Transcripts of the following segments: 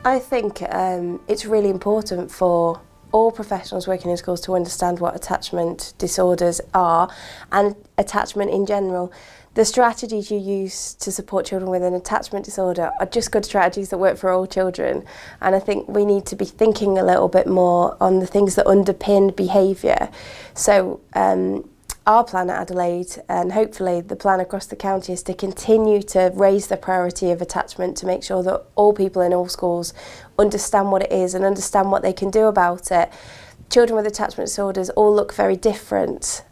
I think it's really important for all professionals working in schools to understand what attachment disorders are and attachment in general. The strategies you use to support children with an attachment disorder are just good strategies that work for all children, and I think we need to be thinking a little bit more on the things that underpin behaviour. So our plan at Adelaide, and hopefully the plan across the county, is to continue to raise the priority of attachment to make sure that all people in all schools understand what it is and understand what they can do about it. Children with attachment disorders all look very different.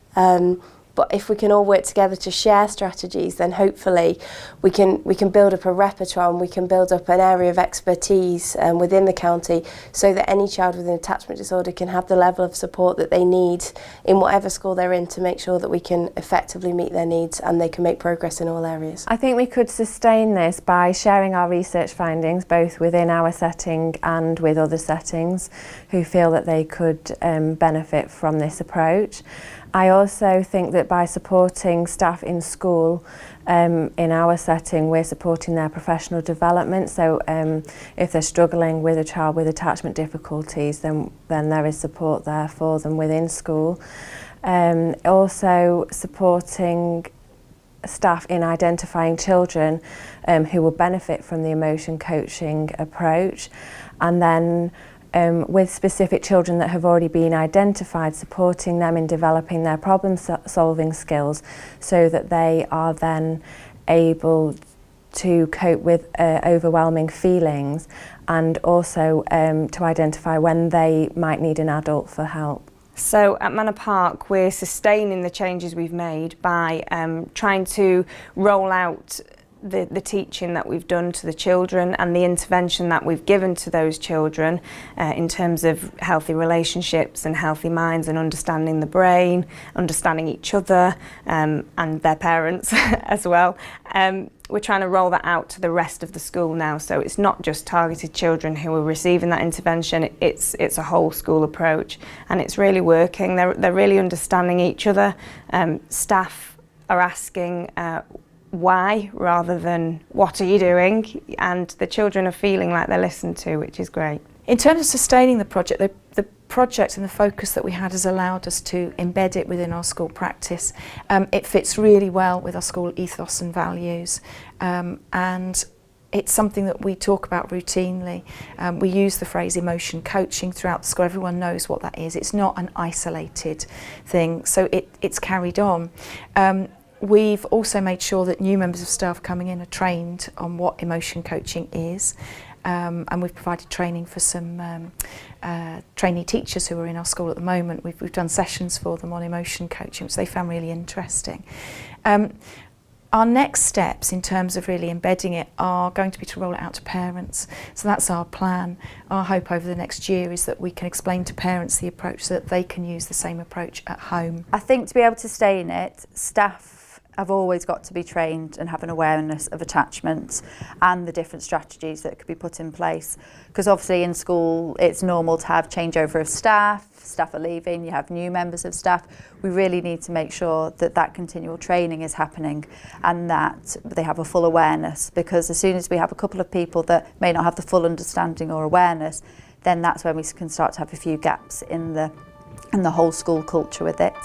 But if we can all work together to share strategies, then hopefully we can build up a repertoire and we can build up an area of expertise within the county, so that any child with an attachment disorder can have the level of support that they need in whatever school they're in, to make sure that we can effectively meet their needs and they can make progress in all areas. I think we could sustain this by sharing our research findings, both within our setting and with other settings who feel that they could benefit from this approach. I also think that by supporting staff in school, in our setting, we're supporting their professional development. So if they're struggling with a child with attachment difficulties, then there is support there for them within school. Also supporting staff in identifying children who will benefit from the emotion coaching approach, and then with specific children that have already been identified, supporting them in developing their problem-solving skills so that they are then able to cope with overwhelming feelings, and also to identify when they might need an adult for help. So at Manor Park, we're sustaining the changes we've made by trying to roll out the teaching that we've done to the children and the intervention that we've given to those children in terms of healthy relationships and healthy minds and understanding the brain, understanding each other and their parents as well. We're trying to roll that out to the rest of the school now, so it's not just targeted children who are receiving that intervention, it's a whole school approach, and it's really working. They're really understanding each other. Staff are asking why rather than what are you doing, and the children are feeling like they're listened to, which is great. In terms of sustaining the project and the focus that we had has allowed us to embed it within our school practice. It fits really well with our school ethos and values, and it's something that we talk about routinely. We use the phrase emotion coaching throughout the school. Everyone knows what that is. It's not an isolated thing, so it's carried on. We've also made sure that new members of staff coming in are trained on what emotion coaching is, and we've provided training for some trainee teachers who are in our school at the moment. We've done sessions for them on emotion coaching, which they found really interesting. Our next steps in terms of really embedding it are going to be to roll it out to parents. So that's our plan. Our hope over the next year is that we can explain to parents the approach so that they can use the same approach at home. I think to be able to sustain it, staff have always got to be trained and have an awareness of attachment and the different strategies that could be put in place. Because obviously in school it's normal to have changeover of staff are leaving, you have new members of staff. We really need to make sure that that continual training is happening and that they have a full awareness, because as soon as we have a couple of people that may not have the full understanding or awareness, then that's when we can start to have a few gaps in the whole school culture with it.